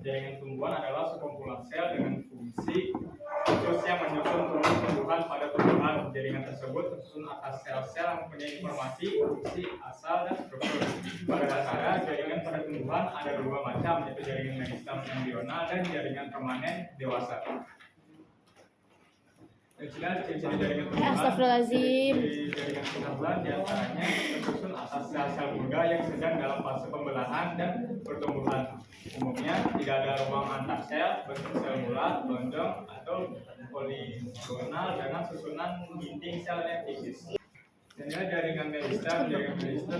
Jaringan tumbuhan adalah sekumpulan sel dengan fungsi khususnya menyusun tumbuhan pada tumbuhan. Jaringan tersebut tersusun atas sel-sel yang mempunyai informasi, fungsi, asal, dan struktur. Pada dasarnya, jaringan pada tumbuhan ada dua macam, yaitu jaringan meristem embrional dan jaringan permanen dewasa. Ciri-ciri jaringan tumbuhan. Astagfirullahaladzim. Jaringan tumbuhan diantaranya tersusun atas sel-sel muda yang sedang dalam fase pembelahan dan pertumbuhan. Umumnya tidak ada ruang antar sel, bentuk sel bulat, lonjong, atau poligonal dengan susunan dinding sel yang tipis. Sehingga jaringan meristem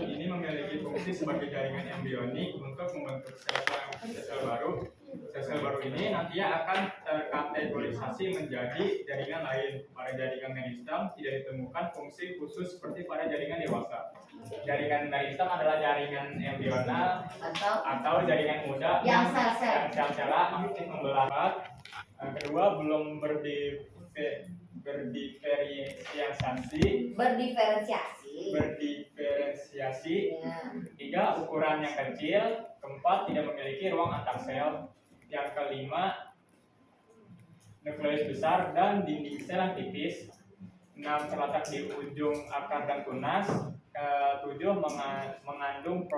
ini memiliki fungsi sebagai jaringan embrionik untuk membentuk sel-sel baru. Sel-sel baru ini nantinya akan terkategorisasi menjadi jaringan lain. Pada jaringan meristem tidak ditemukan fungsi khusus seperti pada jaringan dewasa. Jaringan meristem adalah jaringan embrional atau jaringan muda yang sel-sel aktif membelah. Kedua, belum berdiferensiasi. Tiga, ukurannya kecil. Keempat, tidak memiliki ruang antar sel. Yang kelima, nukleus besar dan dinding sel yang tipis. 6, terletak di ujung akar dan tunas. 7, mengandung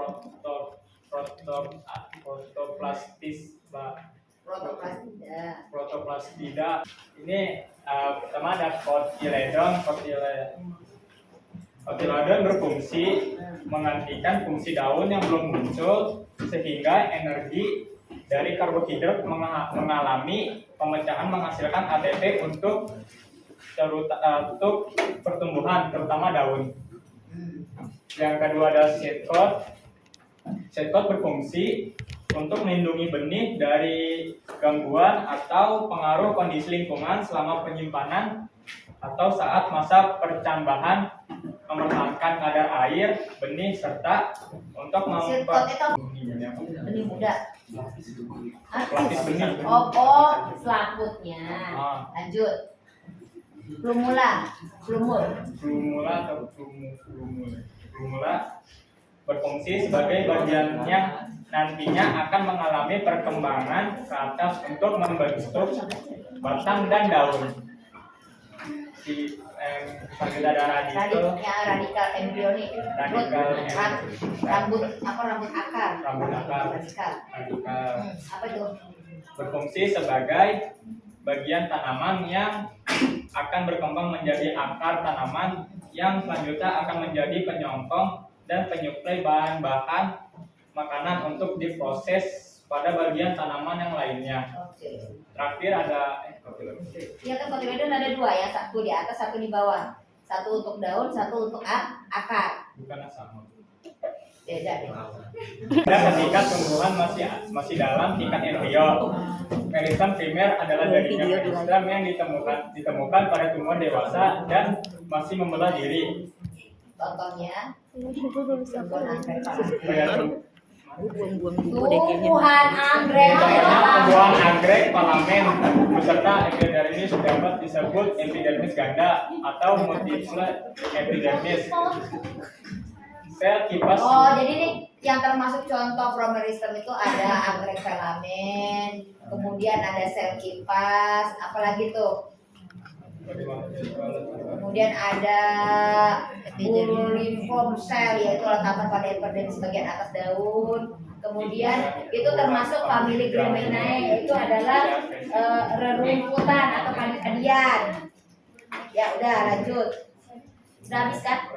protoplastida. Ini pertama ada kotiledon. Kotiledon berfungsi menggantikan fungsi daun yang belum muncul, sehingga energi dari karbohidrat mengalami pemecahan menghasilkan ATP untuk pertumbuhan, terutama daun. Yang kedua ada seed coat. Seed coat berfungsi untuk melindungi benih dari gangguan atau pengaruh kondisi lingkungan selama penyimpanan atau saat masa percambahan, mempertahankan kadar air benih serta untuk benih muda. pelapis benih. Selaputnya. Lanjut. Plumula berfungsi sebagai bagian yang nantinya akan mengalami perkembangan ke atas untuk membentuk batang dan daun. Selanjutnya ada radikal embrionik. Rambut akar. Radikal. Apa itu? Berfungsi sebagai bagian tanaman yang akan berkembang menjadi akar tanaman yang selanjutnya akan menjadi penyokong dan penyuplai bahan-bahan makanan untuk diproses pada bagian tanaman yang lainnya. Oke. Terakhir ada Ya kan kotiledon ada dua ya, satu di atas, satu di bawah. Satu untuk daun, satu untuk akar. bukan sama. Beda deh. Ketika tumbuhan masih dalam tingkat embrio, meristem primer adalah jaringan meristem yang ditemukan pada tumbuhan dewasa dan masih membelah diri. Contohnya Tumbuhan anggrek. Tumbuhan anggrek palamen beserta epidermis dapat disebut epidermis ganda atau multiple epidermis. Sel kipas. jadi nih yang termasuk contoh meristem itu ada anggrek filamen, kemudian ada sel kipas, apalagi tuh? Kemudian ada buliform sel, yaitu letakan pada epidermis bagian atas daun. Kemudian itu termasuk famili Gramineae, yaitu adalah rerumputan atau kadi-kadian. Ya udah lanjut. Sudah habis kan?